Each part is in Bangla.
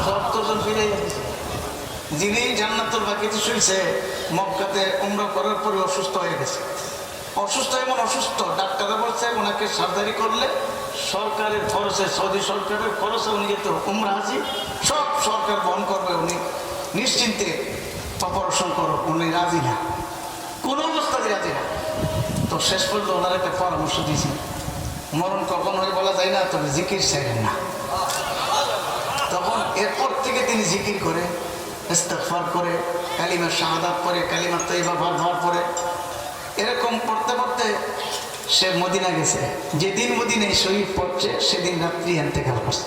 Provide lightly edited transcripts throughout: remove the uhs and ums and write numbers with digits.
70 জন ফিরে গেছে। যিনি জান্নাতুল বাকিতে শুয়েছে মক্কাতে উমরা করার পরে অসুস্থ হয়ে গেছে। অসুস্থ এমন অসুস্থ, ডাক্তারে বলছে ওনাকে সার্জারি করলে সরকারের খরচে, সৌদি সরকারের খরচে উনি যেহেতু উমরা হাজি সব সরকার বহন করবে, উনি নিশ্চিন্তে অপারেশন করো, উনি রাজি না, কোনো অবস্থাতে রাজি না। তো শেষ পর্যন্ত ওনার একটা পরামর্শ দিয়েছি, মরণ কখন হয় বলা যায় না, তবে জিকির চাইলেন না। তখন এরপর থেকে তিনি জিকির করে, ইস্তিগফার করে, কালিমা শাহাদাত পড়ে, কালিমা তাইয়্যিবা বার পরে, এরকম পড়তে পড়তে সে মদিনা গেছে। যেদিন মদিনায় শহীদ পড়ছে সেদিন রাত্রি ইন্তেকাল করছে।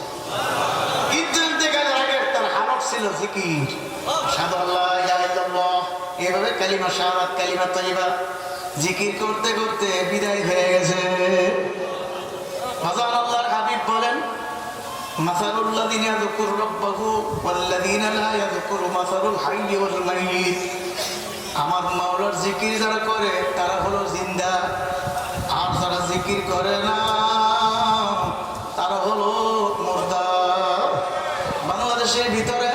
কিন্তু ইন্তেকালের আগে তার হালত ছিল জিকির, আশহাদু আল্লা ইলাহা ইল্লাল্লাহ, এভাবে কালিমা শাহাদাত, কালিমা তাইয়্যিবা জিকির করতে করতে বিদায় হয়ে গেছে। আল্লাহর হাবিব বলেন, মাসালুল লাযিনা ইয়াযকুরু রাব্বাহু ওয়াল লাযিনা লা ইয়াযকুরু মাসালুল হাইয়্যি ওয়াল মাইয়িত। আমার মাওলার জিকির যারা করে তারা হলো জিন্দা, আর যারা জিকির করে না তারা হলো মুর্দা। বাংলাদেশের ভিতরে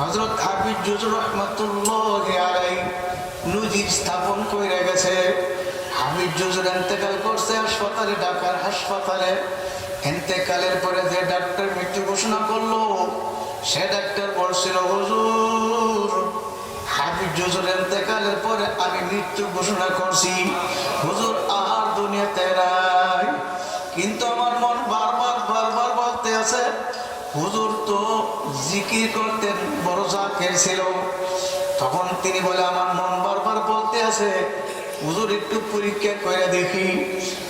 হযরত হাফিজ জুজুর রহমাতুল্লাহি আলাইহি নজির স্থাপন করে গেছে। হাফিজ জুজুর ইন্তেকাল করছে হাসপাতালে, ঢাকার হাসপাতালে। ইন্তেকালের পরে যে ডাক্তার মৃত্যু ঘোষণা করলো সে ডাক্তার বলছিল, হুজুর হাফিজ জুজুর ইন্তেকালের পরে আমি মৃত্যু ঘোষণা করছি, হুজুর আর দুনিয়াতে নাই। কিন্তু আমার মন বারবার বলতে আছে, হুজুর তো জিকির করতেন, বড় জাকির ছিল। তখন তিনি বলে, আমার মন বারবার বলতে আছে, হুজুর একটু পরীক্ষা করে দেখি।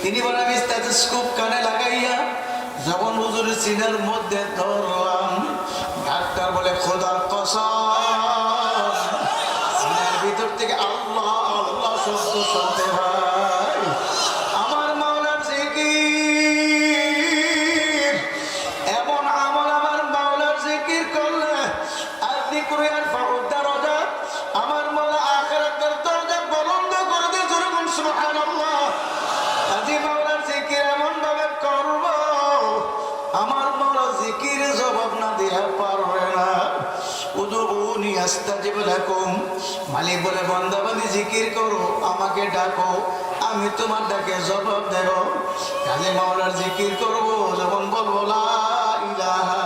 তিনি বলে, আমি স্টেথোস্কোপ কানে লাগাইয়া যখন হুজুরের সিনার মধ্যে ধরলাম, ডাক্তার বলে, খোদার কসম সিনার ভিতর থেকে আল্লাহ আল্লাহ শব্দ শুনতে হয়। আমার মাওলার জিকির এমন আমল, আমার মাওলার জিকির করলে আপনি করে আর দরজা, আমার মাওলা আখিরাতের দরজা বন্ধ করে দিয়ে যখন সুবহানাল্লাহ। আজি মাওলার জিকির এমন ভাবে করব, আমার মাওলা জিকির জবাব না দিয়ে পারবে না। উদুউনি আস্তাজিব লাকুম, মালিক বলে, বান্দা বান্দি জিকির করো, আমাকে ডাকো, আমি তোমার ডাকে জবাব দেব। কাজে মাওলার জিকির করব, যখন বলবো লা ইলাহা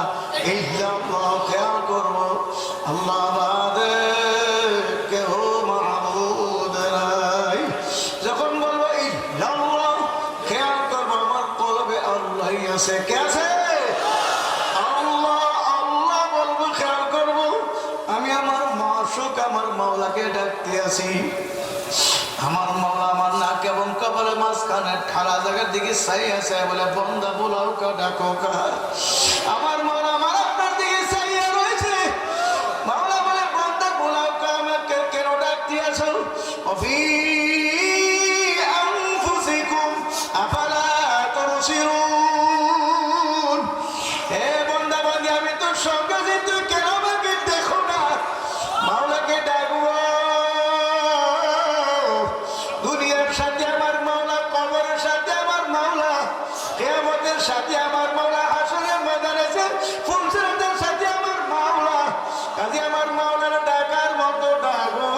ইল্লাল্লাহ, খেয়াল করব আল্লাহ বাদে কেহ মাবুদ নাই। যখন বলবো ইল্লাল্লাহ, খেয়াল করব আমার কলবে আল্লাহই আছে। কে আছে? আল্লাহ। আল্লাহ বলবো, খেয়াল করব আমি আমার মাশউক আমার মাওলাকে ডাকতে আছি। আমার মাওলা আমার নাক এবং কপালের মাঝখানে ঠাড়া জায়গার দিকে চাই আছে, বলে, বন্দা বোলাও কা ডাকো কা। আমার মাওলা আমার আপনার দিকে চাইয়া রয়েছে। মাওলা বলে, বন্দা বোলাও কা, আমাকে কেন ডাকতে আছো? অফি আনফুসিকুম আফালা তুবসিরুন। হে বন্দা বান্দি, আমি তো সব কাছে, তুই কেন আমাকে দেখো না? মাওলাকে ডাকবো। দুনিয়ার সাথে আমার মাওলা, কবরের সাথে আমার মাওলা, কিয়ামতের সাথে আমার মাওলা, হাসরের ময়দানে ফুলসিরাতের সাথে আমার মাওলা। কাজে আমার মাওলার ডাকার মতো ডাকবো,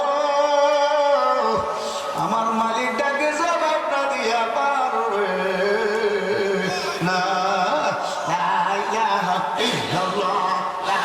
আমার মালিক ডাকে জবাব না দিয়া পারবে না। লা ইলাহা ইল্লাল্লাহ, লা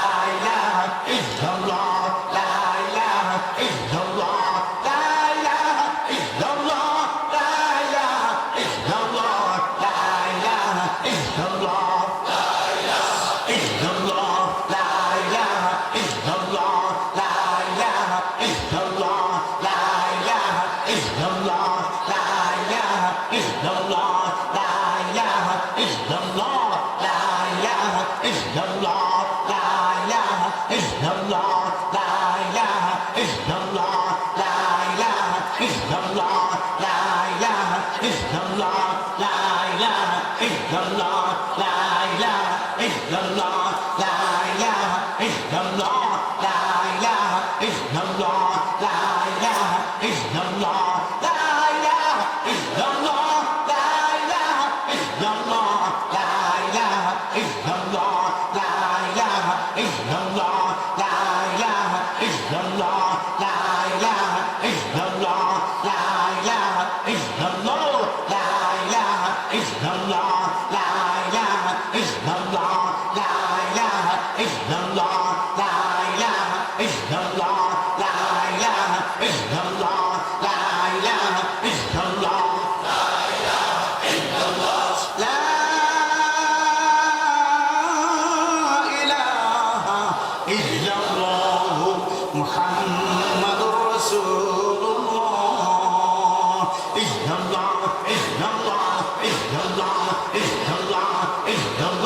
illallah, la ilaha illallah, la ilaha illallah, la ilaha illallah, la ilaha illallah, la ilaha illallah, la ilaha illallah, la ilaha illallah, la ilaha illallah, la ilaha illallah, la ilaha illallah, Muhammadur Rasulullah, illallah, illallah, illallah, illallah, illallah,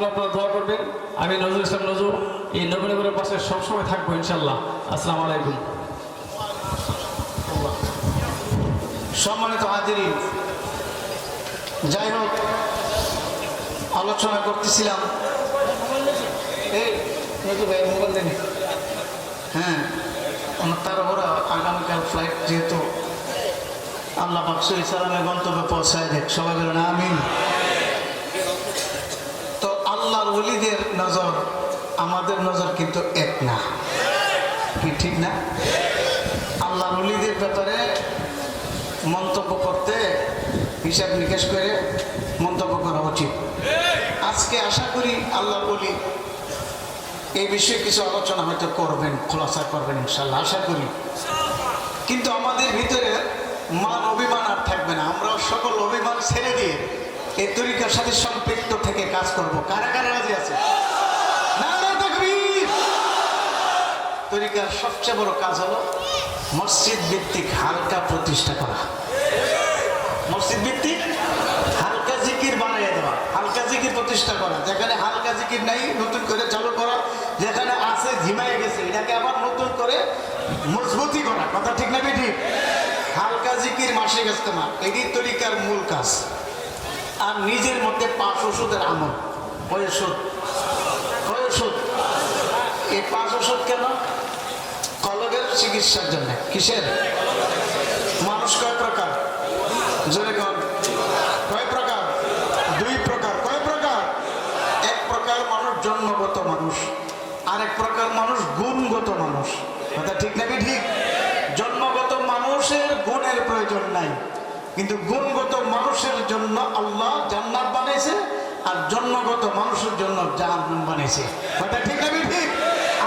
আপনারা দোয়া করবেন। আমি নজরুল ইসলাম নজরুল এই নবীনগরের পাশে সবসময় থাকবো ইনশাল্লাহ। আসসালামু আলাইকুম। সম্মানিত হাজিরিন, যাই হোক আলোচনা করতেছিলাম এই নজরুল ভাই মোবাইল দেন। হ্যাঁ, তার ওরা আগামীকাল ফ্লাইট, যেহেতু আল্লাহ পাক সহি সালামে গন্তব্যে পৌঁছায় দেখ, সবাই বলেন আমিন। তো আল্লাহর ওলিদের নজর আমাদের নজর কিন্তু এক না, কি ঠিক না? আল্লাহর ওলিদের ব্যাপারে মন্তব্য করতে হিসাব নিকেশ করে মন্তব্য করা উচিত। আজকে আশা করি আল্লাহর ওলি এই বিষয়ে কিছু আলোচনা হয়তো করবেন, খোলাসা করবেন ইনশাল্লাহ, আশা করি। কিন্তু আমাদের ভিতরে মান অভিমান আর থাকবে না। আমরা সকল অভিমান ছেড়ে দিয়ে এই তরিকার সাথে সম্পৃক্ত থেকে কাজ করব। কারা কারা রাজি আছে? নারে তাকবীর! তরিকার সবচেয়ে বড় কাজ হলো মসজিদ ভিত্তিক হালকা প্রতিষ্ঠা করা। মসজিদ ভিত্তিক হালকা জিকির বানিয়ে দেওয়া, হালকা জিকির প্রতিষ্ঠা করা। যেখানে হালকা জিকির নাই নতুন করে চালু করা, যেখানে আছে ঝিমায়ে গেছে এটাকে আবার নতুন করে মজবুতি করা। কথা ঠিক না ঠিক? হালকা জিকির মাসিক ইজতেমা এটি তরিকার মূল কাজ। আর নিজের মধ্যে 5 ওষুধের আমল। কয় ওষুধ? কয় ওষুধ? এই 5 ওষুধ কেন? কলবের চিকিৎসার জন্য। কিসের? মানুষ কয় প্রকার? জোরে কর। কয় প্রকার? 2 প্রকার। কয় প্রকার? এক প্রকার মানুষ জন্মগত মানুষ, আরেক প্রকার মানুষ গুণগত মানুষ। কথা ঠিক না ঠিক? জন্মগত মানুষের গুণের প্রয়োজন নাই, কিন্তু গুণগত মানুষের জন্য আল্লাহ জান্নাত বানাইছে, আর জন্মগত মানুষের জন্য জাহান্নাম বানাইছে। কথা ঠিক না ঠিক?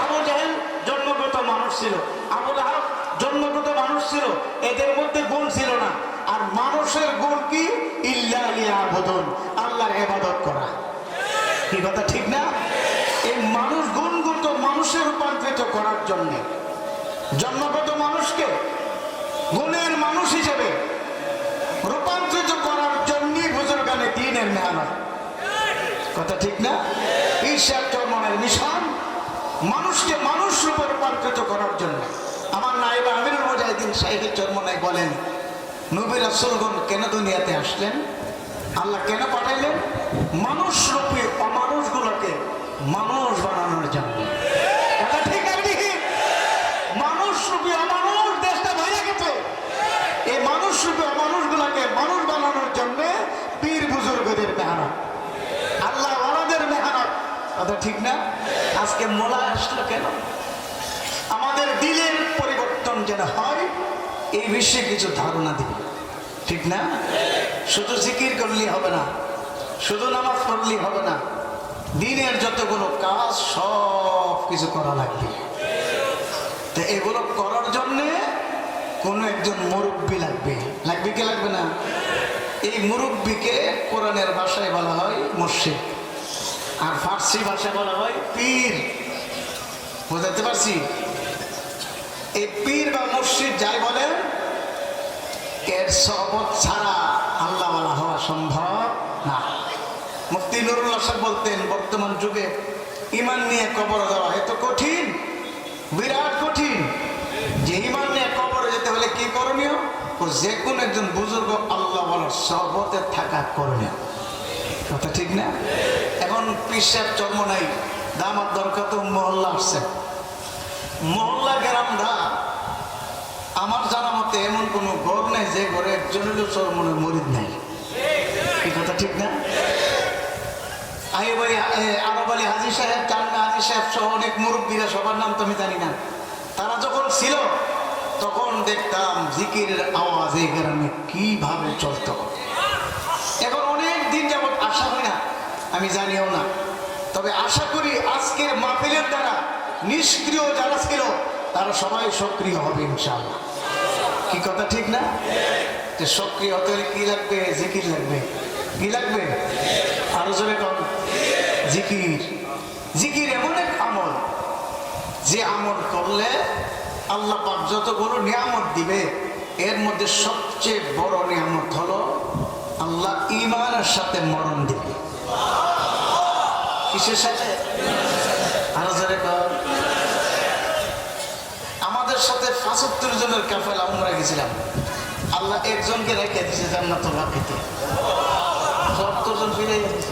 আবু জাহেল জন্মগত মানুষ ছিল, আবু লাহাব জন্মগত মানুষ ছিল, এদের মধ্যে গুণ ছিল না। আর মানুষের গুণ কি? ইল্লা লিয়াবুদুন, আল্লাহর ইবাদত করা। কি কথা ঠিক না? এই মানুষ গুণগত মানুষে রূপান্তরিত করার জন্য জন্মগত মানুষকে গুণের মানুষ হিসেবে রূপান্তরিত করার জন্য বুজুর্গানে দ্বীনের মেহনত। কথা ঠিক না? ঈশার চরমনের মিশন মানুষকে মানুষ রূপে রূপান্তরিত করার জন্য। আমার নায়েব আমিরুল মুজাহিদিন সাহেব চরমনাই বলেন, নবী রাসূলগণ কেন দুনিয়াতে আসলেন? আল্লাহ কেন পাঠাইলেন? মানুষ রূপে অমানুষগুলোকে মানুষ বানানোর জন্য। কথা ঠিক আছে? মানুষ রূপে অমানুষ দেশটা ভরে গেছে, এই মানুষ রূপে অমানুষগুলোকে মানুষ বানানোর জন্য পীর বুজুর্গদের মেহনত, আল্লাহ ওয়ালাদের মেহনত। কথা ঠিক না? আজকে মোলা আসলো কেন? আমাদের দিলের পরিবর্তন যেন হয় এই বিষয়ে কিছু ধারণা দিবে। ঠিক না? শুধু জিকির করলেই হবে না, শুধু নামাজ পড়লেই হবে না, দিনের যতগুলো কাজ সব কিছু করা লাগবে। তো এগুলো করার জন্যে কোনো একজন মুরব্বী লাগবে। লাগবে কি লাগবে না? এই মুরব্বীকে কোরআনের ভাষায় বলা হয় মুর্শিদ, আর ফার্সি ভাষায় বলা হয় পীর। বুঝাতে পারছি? এই পীর বা মুর্শিদ যাই বলেন, এর সহবত ছাড়া আল্লাহওয়ালা হওয়া সম্ভব না। মুফতি নুরুল্লাহ সাহেব বলতেন, বর্তমান যুগে ইমান নিয়ে কবর দেওয়া এত কঠিন, বিরাট কঠিন, যে ইমান নিয়ে কবরে যেতে হলে কি করণীয়? যে কোন একজন বুজুর্গ আল্লাহওয়ালার সহবতে থাকা করণীয়। কথা ঠিক না? এখন পীর সাহেব চর্ম নাই, দামার দরকার তো মহল্লা আসছে। মহল্লা গ্রামরা আমার জানা মতে এমন কোনো ঘর নেই যে ঘরে একজন হলেও চরমনের মরিদ নাই। এই কথা ঠিক না? আরব আলী হাজী সাহেব, চান্না হাজী সাহেব সহ অনেক মুরব্বীরা, সবার নাম তো আমি জানি না, তারা যখন ছিল তখন দেখতাম জিকিরের আওয়াজ এই গ্রামে কিভাবে চলত। এখন অনেক দিন যাবৎ আশা হয় না, আমি জানিও না, তবে আশা করি আজকের মাহফিলের দ্বারা নিষ্ক্রিয় যারা ছিল তারা সবাই সক্রিয় হবে ইনশাআল্লাহ। কি কথা ঠিক না? যে সক্রিয় হতে হলে কি লাগবে? জিকির লাগবে। কি লাগবে? আরো জোরে কম। জিকির। জিকির এমন এক আমল, যে আমল করলে আল্লাহ পাক যতগুলো নিয়ামত দিবে এর মধ্যে সবচেয়ে বড় নিয়ামত হলো আল্লাহ ঈমানের সাথে মরণ দিবে। কিসের সাথে? আরো জোরে কম। আমাদের সাথে 75 জনের কাফেলা উমরা গেছিলাম, আল্লাহ একজনকে রেখে দিয়েছে জান্নাতুল বাকিতে, 70 জন ফিরে গেছে।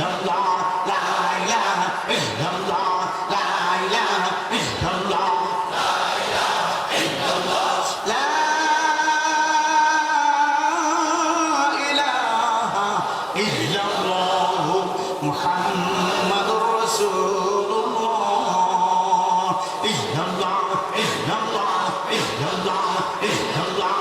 illallah, la ilaha illallah, la ilaha illallah, la ilaha illallah, la ilaha illallah, Muhammadur Rasulullah, illallah, illallah, illallah, illallah, illallah.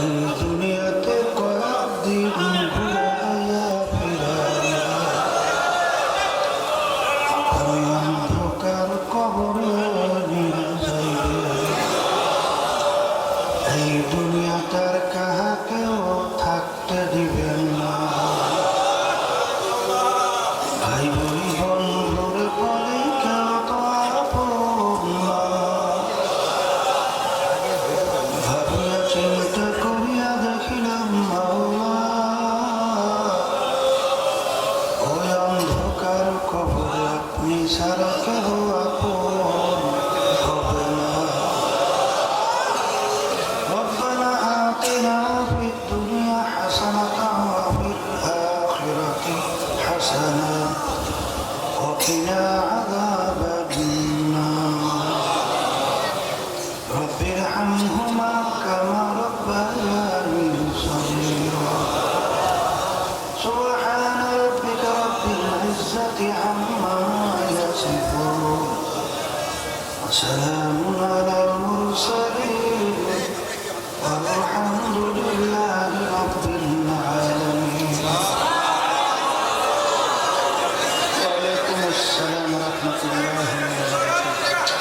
এই দুনিয়াতে কয়েকদিন ঘুরাইয়া ফিরাইয়া ওই অন্ধকার কবরে নিয়ে যাইবে। এই দুনিয়াটার কাহাকেও থাকতে দিবেন না। ভাই বই বন্ধুরে বলে কেউ তো আপন না। ভাবিয়া চিন্তা করিয়া দেখিলাম মাওলা, ওই অন্ধকার কবরে আপনি ছাড়া কেহ আপন হবে না। ربنا آتنا في الدنيا حسنة وفي الآخرة حسنة وقنا عذاب النار. رب ارحمهما كما ربياني صغيرا. سبحان ربك رب العزة عما يصفون وسلام على المرسلين والحمد لله رب العالمين. وعليكم السلام ورحمة الله وبركاته.